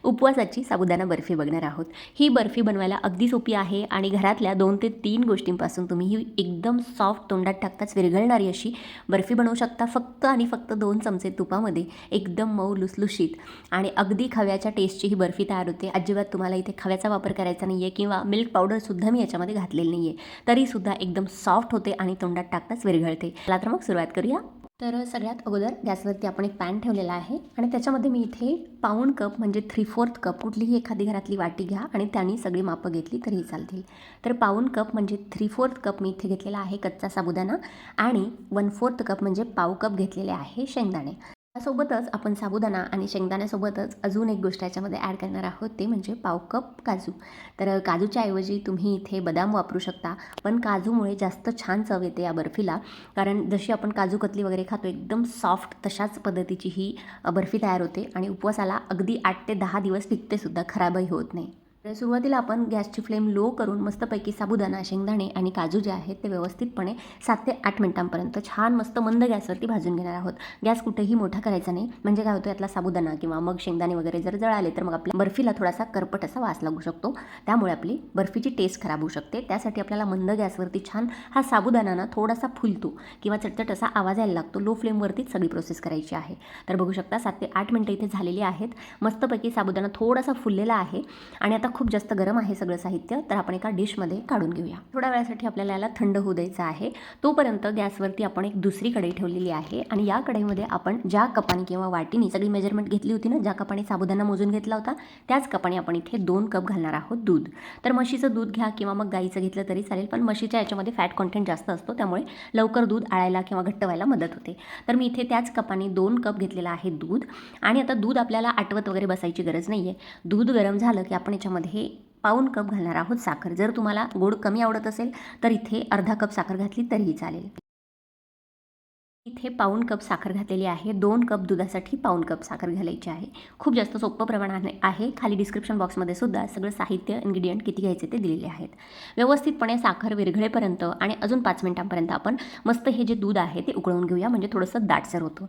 उपवासाची साबुदाणा बर्फी बघणार आहोत। ही बर्फी बनवायला अगदी सोपी आहे आणि घरातल्या 2 ते 3 गोष्टींपासून तुम्ही ही एकदम सॉफ्ट तोंडात टाकताच विरघळणारी अशी बर्फी बनवू शकता। फक्त आणि फक्त 2 चमचे तुपामध्ये एकदम मऊ लुसलुशीत आणि अगदी खव्याच्या टेस्टची ही बर्फी तयार होते। अजिबात तुम्हाला इथे खव्याचा वापर करायचा नाही आहे किंवा मिल्क पावडरसुद्धा मी याच्यामध्ये घातलेली नाही आहे, तरीसुद्धा एकदम सॉफ्ट होते आणि तोंडात टाकताच विरघळते। चला तर मग सुरुवात करूया। तर सगळ्यात अगोदर गॅसवरती आपण एक पॅन ठेवलेला आहे आणि त्याच्यामध्ये मी इथे पाऊण कप म्हणजे 3/4 कप कुठलीही एखादी घरातली वाटी घ्या आणि त्यांनी सगळी मापं घेतली तरीही चालतील। तर पाऊण कप म्हणजे 3/4 कप मी इथे घेतलेला आहे कच्चा साबुदाणा आणि 1/4 कप म्हणजे पाव कप घेतलेले आहे शेंगदाणे। त्यासोबतच आपण साबुदाणा आणि शेंगदाण्यासोबतच अजून एक गोष्ट याच्यामध्ये ॲड करणार आहोत, ते म्हणजे पाव कप काजू। तर काजूच्या ऐवजी तुम्ही इथे बदाम वापरू शकता, पण काजूमुळे जास्त छान चव येते या बर्फीला। कारण जशी आपण काजू कतली वगैरे खातो एकदम सॉफ्ट तशाच पद्धतीची ही बर्फी तयार होते आणि उपवासाला अगदी 8 ते 10 दिवस टिकते सुद्धा, खराबही होत नाही। तर सुरुवातीला आपण गॅसची फ्लेम लो करून मस्तपैकी साबुदाणा, शेंगदाणे आणि काजू जे आहेत ते व्यवस्थितपणे 7 ते 8 मिनिटांपर्यंत छान मस्त मंद गॅसवरती भाजून घेणार आहोत। गॅस कुठेही मोठा करायचा नाही, म्हणजे काय होतं यातला साबुदाणा किंवा मग शेंगदाणे वगैरे जर जळाले तर मग आपल्या बर्फीला थोडासा करपट असा वास लागू शकतो, त्यामुळे आपली बर्फीची टेस्ट खराब होऊ शकते। त्यासाठी आपल्याला मंद गॅसवरती छान हा साबुदाणा ना थोडासा फुलतो किंवा चटचट असा आवाज यायला लागतो, लो फ्लेमवरतीच सगळी प्रोसेस करायची आहे। तर बघू शकता 7 ते 8 मिनिटं इथे झालेली आहेत। मस्तपैकी साबुदाणा थोडासा फुललेला आहे आणि आता खूप जास्त गरम आहे सगळं साहित्य, तर आपण एका डिशमध्ये काढून घेऊया। थोड्या वेळासाठी आपल्याला याला थंड होऊ द्यायचं आहे। तोपर्यंत गॅसवरती आपण एक दुसरी कढई ठेवलेली आहे आणि या कढईमध्ये आपण ज्या कपाने किंवा वाटीने सगळी मेजरमेंट घेतली होती ना, ज्या कपाने साबुदाणा मोजून घेतला होता त्याच कपाने आपण इथे 2 कप घालणार आहोत दूध। तर म्हशीचं दूध घ्या किंवा मग गाईचं घेतलं तरी चालेल, पण म्हशीच्या याच्यामध्ये फॅट कंटेंट जास्त असतो, त्यामुळे लवकर दूध आळायला किंवा घट्ट व्हायला मदत होते। तर मी इथे त्याच कपाने 2 कप घेतलेला आहे दूध आणि आता दूध आपल्याला आटवत वगैरे बसायची गरज नाही आहे। दूध गरम झालं की आपण याच्यामध्ये पाऊण कप घालणार आहोत साखर। जर तुम्हाला गोड कमी आवडत असेल तर इथे अर्धा कप साखर घातली तरीही चालेल। इथे पाऊण कप साखर घातलेली आहे। 2 कप दुधासाठी पाऊण कप साखर घालायची आहे। खूप जास्त सोपं प्रमाण आहे। खाली डिस्क्रिप्शन बॉक्समध्ये सुद्धा सगळं साहित्य इन्ग्रेडियंट किती घ्यायचे ते दिलेले आहेत। व्यवस्थितपणे साखर विरघळेपर्यंत आणि अजून 5 मिनिटांपर्यंत आपण मस्त हे जे दूध आहे ते उकळून घेऊया, म्हणजे थोडंसं दाटसर होतं।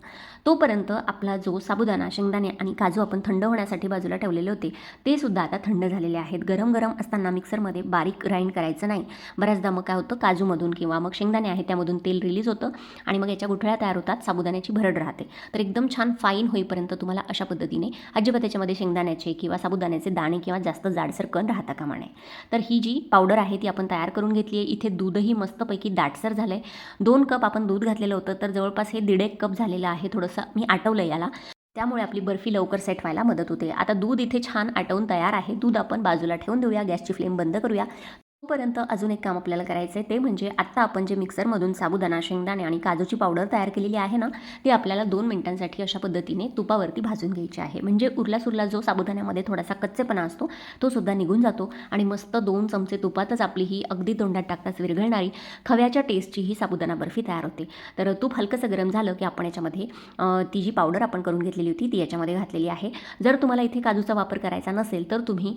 तोपर्यंत आपला जो साबुदाणा, शेंगदाणे आणि काजू आपण थंड होण्यासाठी बाजूला ठेवलेले होते ते सुद्धा आता थंड झालेले आहेत। गरम गरम असताना मिक्सरमध्ये बारीक ग्राइंड करायचं नाही, बऱ्याचदा मग काय होतं काजूमधून किंवा मग शेंगदाणे आहे त्यामधून तेल रिलीज होतं आणि मग याच्या गुठळ्या तयार होतात, साबुदाण्याची भरड राहते। तर एकदम छान फाईन होईपर्यंत तुम्हाला अशा पद्धतीने अजिबात त्याच्यामध्ये शेंगदाण्याचे किंवा साबुदाण्याचे दाणे किंवा जास्त जाडसर कण राहता कामा नये। तर ही जी पावडर आहे ती आपण तयार करून घेतली आहे। इथे दूधही मस्तपैकी दाटसर झालं आहे। 2 कप आपण दूध घातलेलं होतं, तर जवळपास हे 1.5 कप झालेलं आहे। थोडंसं मी आटवलं याला, त्यामुळे आपली बर्फी लवकर सेट व्हायला मदत होते। आता दूध इथे छान आटवून तयार आहे। दूध आपण बाजूला ठेवून देऊया, गॅसची फ्लेम बंद करूया। तोपर्यंत अजून एक काम आपल्याला करायचं आहे, ते म्हणजे आत्ता आपण जे मिक्सरमधून साबुदाणा, शेंगदाणे आणि काजूची पावडर तयार केलेली आहे ना, ती आपल्याला 2 मिनिटांसाठी अशा पद्धतीने तुपावरती भाजून घ्यायची आहे। म्हणजे उरला जो साबुदाण्यामध्ये थोडासा कच्चेपणा असतो तो सुद्धा निघून जातो आणि मस्त 2 चमचे तुपातच आपली ही अगदी तोंडात टाकताच विरघळणारी खव्याच्या टेस्टची ही साबुदाणा बर्फी तयार होते। तर तूप हलकंसं गरम झालं की आपण याच्यामध्ये ती जी पावडर आपण करून घेतलेली होती ती याच्यामध्ये घातलेली आहे। जर तुम्हाला इथे काजूचा वापर करायचा नसेल तर तुम्ही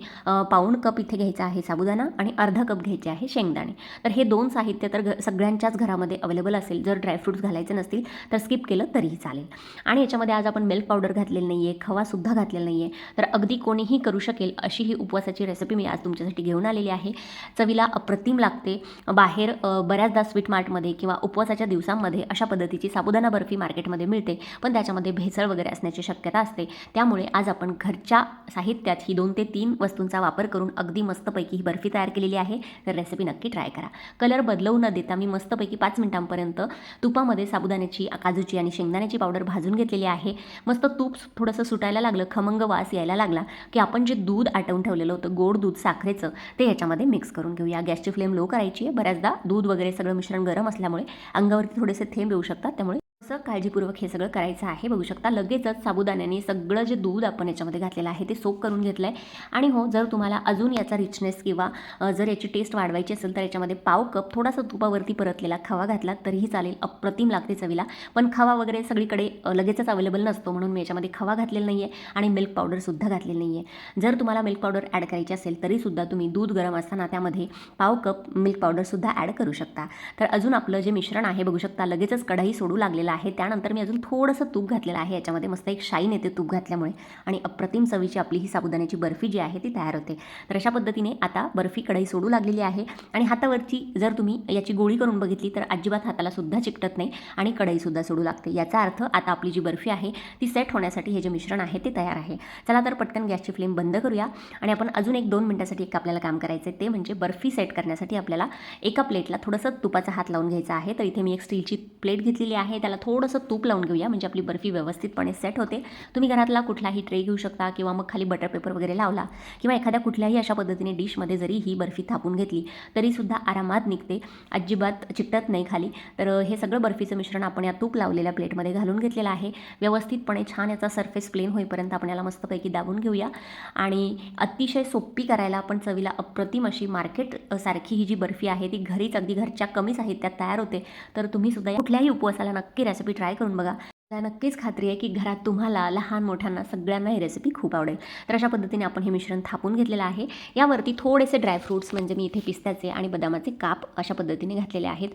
पाऊण कप इथे घ्यायचा आहे साबुदाणा आणि अर्धा कप घ्यायचे आहे शेंगदाणे। तर हे 2 साहित्य तर सगळ्यांच्याच घरामध्ये अवेलेबल असेल। जर ड्रायफ्रूट्स घालायचे नसतील तर स्किप केलं तरीही चालेल। आणि याच्यामध्ये आज आपण मिल्क पावडर घातलेली नाही आहे, खवासुद्धा घातलेला नाही आहे, तर अगदी कोणीही करू शकेल अशी ही उपवासाची रेसिपी मी आज तुमच्यासाठी घेऊन आलेली आहे। चवीला अप्रतिम लागते। बाहेर बऱ्याचदा स्वीट मार्टमध्ये किंवा उपवासाच्या दिवसांमध्ये अशा पद्धतीची साबुदाणा बर्फी मार्केटमध्ये मिळते, पण त्याच्यामध्ये भेसळ वगैरे असण्याची शक्यता असते। त्यामुळे आज आपण घरच्या साहित्यात ही 2 ते 3 वस्तूंचा वापर करून अगदी मस्तपैकी ही बर्फी तयार केलेली आहे। तर रेसिपी नक्की ट्राय करा। कलर बदलवू न देता मी मस्तपैकी 5 मिनिटांपर्यंत तुपामध्ये साबुदाण्याची, काजूची आणि शेंगदाण्याची पावडर भाजून घेतलेली आहे। मस्त तूप थोडंसं सुटायला लागलं, खमंग वास यायला लागला की आपण जे दूध आटवून ठेवलेलं होतं गोड दूध साखरेचं ते याच्यामध्ये मिक्स करून घेऊया। गॅसची फ्लेम लो करायची आहे। बऱ्याचदा दूध वगैरे सगळं मिश्रण गरम असल्यामुळे अंगावरती थोडेसे थेंब येऊ शकतात, त्यामुळे असं काळजीपूर्वक हे सगळं करायचं आहे। बघू शकता लगेचच साबुदाण्याने सगळं जे दूध आपण याच्यामध्ये घातलेलं आहे ते सोक करून घेतलं आहे। आणि हो, जर तुम्हाला अजून याचा रिचनेस किंवा जर याची टेस्ट वाढवायची असेल तर याच्यामध्ये पाव कप थोडासा तुपावरती परतलेला खवा घातला तरीही चालेल, अप्रतिम लागते चवीला। पण खवा वगैरे सगळीकडे लगेचच अवेलेबल नसतो, म्हणून मी याच्यामध्ये खवा घातलेला नाही आहे आणि मिल्क पावडरसुद्धा घातलेली नाही आहे। जर तुम्हाला मिल्क पावडर ॲड करायची असेल तरीसुद्धा तुम्ही दूध गरम असताना त्यामध्ये पाव कप मिल्क पावडरसुद्धा ॲड करू शकता। तर अजून आपलं जे मिश्रण आहे बघू शकता लगेचच कढई सोडू लागलेलं आहे. त्यानंतर मी अजून थोडंसं तूप घातलेलं आहे याच्यामध्ये, मस्त एक शाईन येते तूप घातल्यामुळे आणि अप्रतिम चवीची आपली ही साबुदाण्याची बर्फी जी आहे ती तयार होते. तर अशा पद्धतीने आता बर्फी कढई सोडू लागलेली आहे आणि हातावरची जर तुम्ही याची गोळी करून बघितली तर अजिबात हाताला सुद्धा चिकटत नाही आणि कढईसुद्धा सोडू लागते. याचा अर्थ आता आपली जी बर्फी आहे ती सेट होण्यासाठी हे जे मिश्रण आहे ते तयार आहे. चला तर पटकन गॅसची फ्लेम बंद करूया आणि आपण अजून 1-2 मिनिटासाठी एक आपल्याला काम करायचं आहे, ते म्हणजे बर्फी सेट करण्यासाठी आपल्याला एका प्लेटला थोडंसं तुपाचा हात लावून घ्यायचा आहे. तर इथे मी एक स्टीलची प्लेट घेतलेली आहे, त्याला थोडंसं तूप लावून घेऊया म्हणजे आपली बर्फी व्यवस्थितपणे सेट होते. तुम्ही घरातला कुठलाही ट्रे घेऊ शकता किंवा मग खाली बटर पेपर वगैरे लावला किंवा एखाद्या कुठल्याही अशा पद्धतीने डिशमध्ये जरी ही बर्फी थापून घेतली तरीसुद्धा आरामात निघते, अजिबात चिकटत नाही खाली. तर हे सगळं बर्फीचं मिश्रण आपण या तूप लावलेल्या प्लेटमध्ये घालून घेतलेलं आहे. व्यवस्थितपणे छान याचा सरफेस प्लेन होईपर्यंत आपण याला मस्तपैकी दाबून घेऊया आणि अतिशय सोपी करायला, आपण चवीला अप्रतिम अशी मार्केट सारखी ही जी बर्फी आहे ती घरीच अगदी घरच्या कमी साहित्यात तयार होते. तर तुम्ही सुद्धा कुठल्याही उपवासाला नक्की रेसिपी ट्राय करून बघा. मला नक्कीच खात्री आहे की घरात तुम्हाला लहान मोठ्यांना सगळ्यांना ही रेसिपी खूप आवडेल. तर अशा पद्धतीने आपण हे मिश्रण थापून घेतलेलं आहे. यावरती थोडेसे ड्रायफ्रूट्स म्हणजे मी इथे पिस्त्याचे आणि बदामाचे काप अशा पद्धतीने घातलेले आहेत.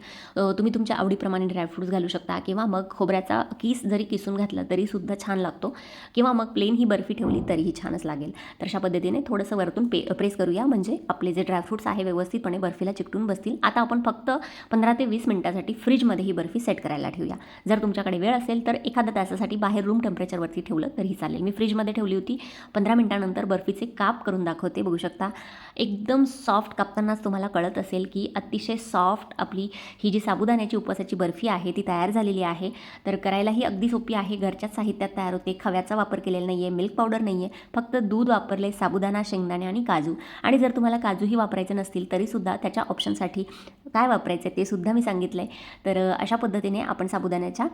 तुम्ही तुमच्या आवडीप्रमाणे ड्रायफ्रूट्स घालू शकता किंवा मग खोबऱ्याचा किस जरी किसून घातला तरीसुद्धा छान लागतो किंवा मग प्लेन ही बर्फी ठेवली तरीही छानच लागेल. तर अशा पद्धतीने थोडंसं वरतून प्रेस करूया म्हणजे आपले जे ड्रायफ्रूट्स आहे व्यवस्थितपणे बर्फीला चिकटून बसतील. आता आपण फक्त 15 ते 20 मिनिटासाठी फ्रीजमध्ये ही बर्फी सेट करायला ठेवूया. जर तुमच्याकडे वेळ असेल तर एखाद्या तासासाठी बाहेर रूम टेम्परेचरवरती ठेवलं तरीही चालेल. मी फ्रीजमध्ये ठेवली होती. 15 मिनिटानंतर बर्फीचे काप करून दाखवते. बघू शकता एकदम सॉफ्ट, कापतानाच तुम्हाला कळत असेल की अतिशय सॉफ्ट आपली ही जी साबुदाण्याची उपवासाची बर्फी आहे ती तयार झालेली आहे. तर करायलाही अगदी सोपी आहे, घरच्याच साहित्यात तयार होते. खव्याचा वापर केलेला नाही आहे, मिल्क पावडर नाही आहे, फक्त दूध वापरले, साबुदाणा, शेंगदाणे आणि काजू. आणि जर तुम्हाला काजूही वापरायचे नसतील तरीसुद्धा त्याच्या ऑप्शनसाठी काय वापरायचं ते सुद्धा मी सांगितलं आहे. तर अशा पद्धतीने आपण साबुदाण्याच्या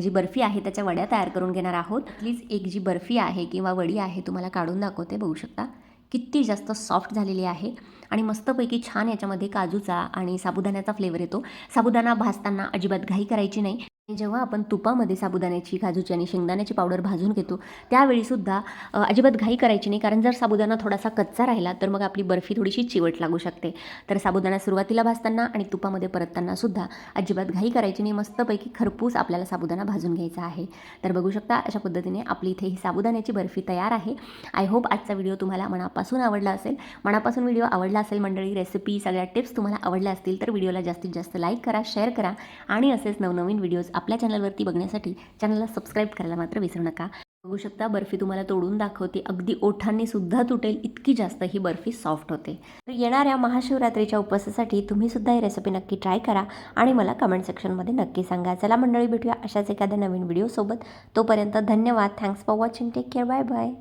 जी बर्फी आहे त्याच्या वड्या तयार करून घेणार आहोत. प्लीज एक जी बर्फी आहे किंवा वडी आहे तुम्हाला काढून दाखवते. बघू शकता किती जास्त सॉफ्ट झालेली आहे आणि मस्तपैकी छान याच्यामध्ये काजूचा आणि साबुदाण्याचा फ्लेवर येतो. साबुदाणा भाजताना अजिबात घाई करायची नाही. जेव्हा आपण तुपामध्ये साबुदाण्याची, काजूची आणि शेंगदाण्याची पावडर भाजून घेतो त्यावेळीसुद्धा अजिबात घाई करायची नाही, कारण जर साबुदाणा थोडासा कच्चा राहिला तर मग आपली बर्फी थोडीशी चिवट लागू शकते. तर साबुदाणा सुरुवातीला भाजताना आणि तुपामध्ये परततानासुद्धा अजिबात घाई करायची नाही. मस्तपैकी खरपूस आपल्याला साबुदाणा भाजून घ्यायचा आहे. तर बघू शकता अशा पद्धतीने आपली इथे ही साबुदाण्याची बर्फी तयार आहे. आय होप आजचा व्हिडिओ तुम्हाला मनापासून आवडला असेल. मनापासून व्हिडिओ आवडला असेल मंडळी, रेसिपी सगळ्या टिप्स तुम्हाला आवडल्या असतील तर व्हिडिओला जास्तीत जास्त लाईक करा, शेअर करा आणि असेच नवनवीन व्हिडिओज आपल्या चॅनलवरती बघण्यासाठी चॅनलला सबस्क्राईब करायला मात्र विसरू नका. बघू शकता बर्फी तुम्हाला तोडून दाखवते, अगदी ओठांनी सुद्धा तुटेल इतकी जास्त ही बर्फी सॉफ्ट होते. तर येणाऱ्या महाशिवरात्रीच्या उपवासासाठी तुम्ही सुद्धा ही रेसिपी नक्की ट्राय करा आणि मला कमेंट सेक्शनमध्ये नक्की सांगा. चला मंडळी, भेटूया अशाच एखाद्या नवीन व्हिडिओसोबत. तोपर्यंत धन्यवाद. Thanks for watching. Take care. Bye bye.